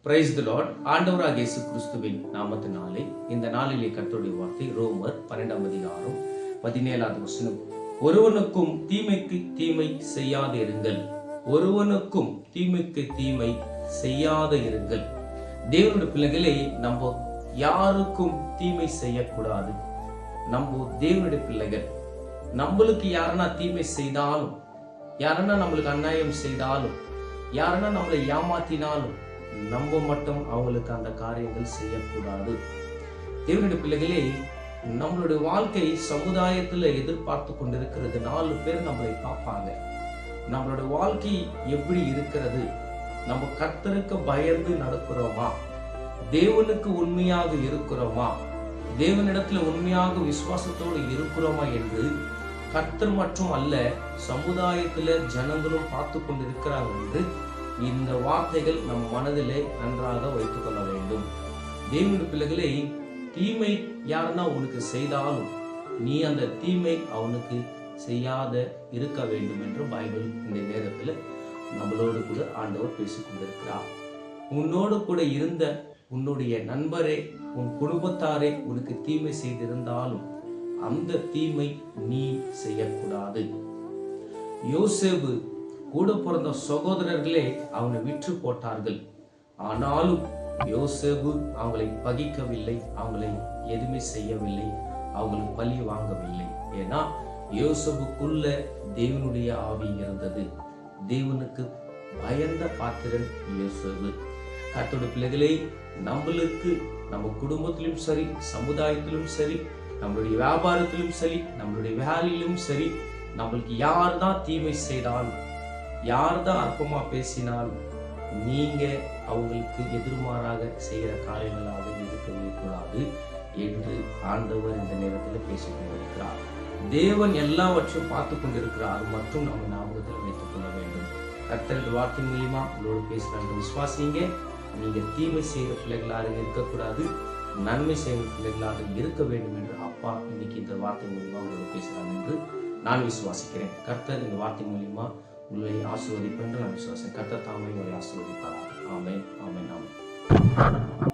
Praise the Lord. ஆண்டவராகிய இயேசு கிறிஸ்துவின் நாமத்தினாலே இந்த நாளிலே கர்த்தருடைய வார்த்தை ரோமர் 12 அதிகாரம் 17வது வசனம். ஒருவனுக்கும் தீமைக்கு தீமை செய்யாத இருங்கள். ஒருவனுக்கும் தீமைக்கு தீமை செய்யாத இருங்கள். தேவனுடைய பிள்ளைகளே, நம்ம யாருக்கும் தீமை செய்யக்கூடாது. நம்ம தேவனுடைய பிள்ளைகள். நம்மளுக்கு யாரனா தீமை செய்தாலும், யாரனா நம்மளுக்கு அநியாயம் செய்தாலும், யாரனா நம்மளை ஏமாத்தினாலும் நம்ம மட்டும் அவங்களுக்கு அந்த காரியங்கள் செய்யக்கூடாது. தேவனுடைய பிள்ளைகளே, நம்மளுடைய வாழ்க்கை சமுதாயத்துல எதிர்பார்த்து கொண்டிருக்கிறது. 4 பேர் நம்மளை பார்ப்பாங்க. நம்மளுடைய வாழ்க்கை எப்படி இருக்கிறது? நம்ம கர்த்தருக்கு பயந்து நடக்கிறோமா? தேவனுக்கு உண்மையாக இருக்கிறோமா? தேவனிடத்துல உண்மையாக விசுவாசத்தோடு இருக்கிறோமா என்று கர்த்தர் மட்டும் அல்ல, சமுதாயத்துல ஜனங்களும் பார்த்து கொண்டிருக்கிறாங்க என்று இந்த வார்த்தைகள் நம் மனதிலே நன்றாக வைத்துக் கொள்ள வேண்டும். தேவனுடைய பிள்ளைகளே, தீமை யாருன்னா உனக்கு செய்தாலும் நீ அந்த தீமை அவனுக்கு செய்யாத இருக்க வேண்டும் என்று பைபிள் இந்த நேரத்தில் நம்மளோடு கூட ஆண்டவர் பேசிக் கொண்டிருக்கிறார். உன்னோடு கூட இருந்த உன்னுடைய நண்பரே, உன் குடும்பத்தாரே உனக்கு தீமை செய்திருந்தாலும் அந்த தீமை நீ செய்யக்கூடாது. யோசேப்பு கூட பிறந்த சகோதரர்களே அவனை விற்று போட்டார்கள். ஆனாலும் யோசேப்பு அவங்களை பகிக்கவில்லை, அவங்களை எதுவுமே செய்யவில்லை, அவங்களுக்கு பழி வாங்கவில்லை. ஏன்னா யோசேப்புக்குள்ள தேவனுடைய ஆவி இருந்தது. தேவனுக்கு பயந்த பாத்திரன் யோசேப்பு. கர்த்தருடைய பிள்ளைகளே, நம்மளுக்கு நம்ம குடும்பத்திலும் சரி, சமுதாயத்திலும் சரி, நம்மளுடைய வியாபாரத்திலும் சரி, நம்மளுடைய வேலையிலும் சரி, நம்மளுக்கு யார் தான் தீமை செய்தாலும், யார் தான் அற்பமா பேசினாலும் நீங்க அவங்களுக்கு எதிர்மாறாக செய்கிற காரியங்களாக இருக்கவே கூடாது என்று ஆண்டவர் இந்த நேரத்தில் பேசிக் கொண்டிருக்கிறார். தேவன் எல்லாவற்றையும் பார்த்து கொண்டிருக்கிறார் மற்றும் நம்ம ஞாபகத்தில் வைத்துக் கொள்ள வேண்டும். கர்த்தருடைய வார்த்தை மூலியமா உங்களோடு பேசுறாங்க. விசுவாசிங்க. நீங்க தீமை செய்கிற பிள்ளைகளாக இருக்கக்கூடாது, நன்மை செய்கிற பிள்ளைகளாக இருக்க வேண்டும் என்று அப்பா இன்னைக்கு இந்த வார்த்தை மூலியமா உங்களோடு பேசுறாங்க என்று நான் விசுவாசிக்கிறேன். கர்த்தர் இந்த வார்த்தை மூலியமா உங்களை ஆசீர்வதிப்பேன் என்று நான் விசுவாசம். கர்த்தர் தாமே உங்களை ஆசீர்வதிப்பார். ஆமென், ஆமென், ஆமென்.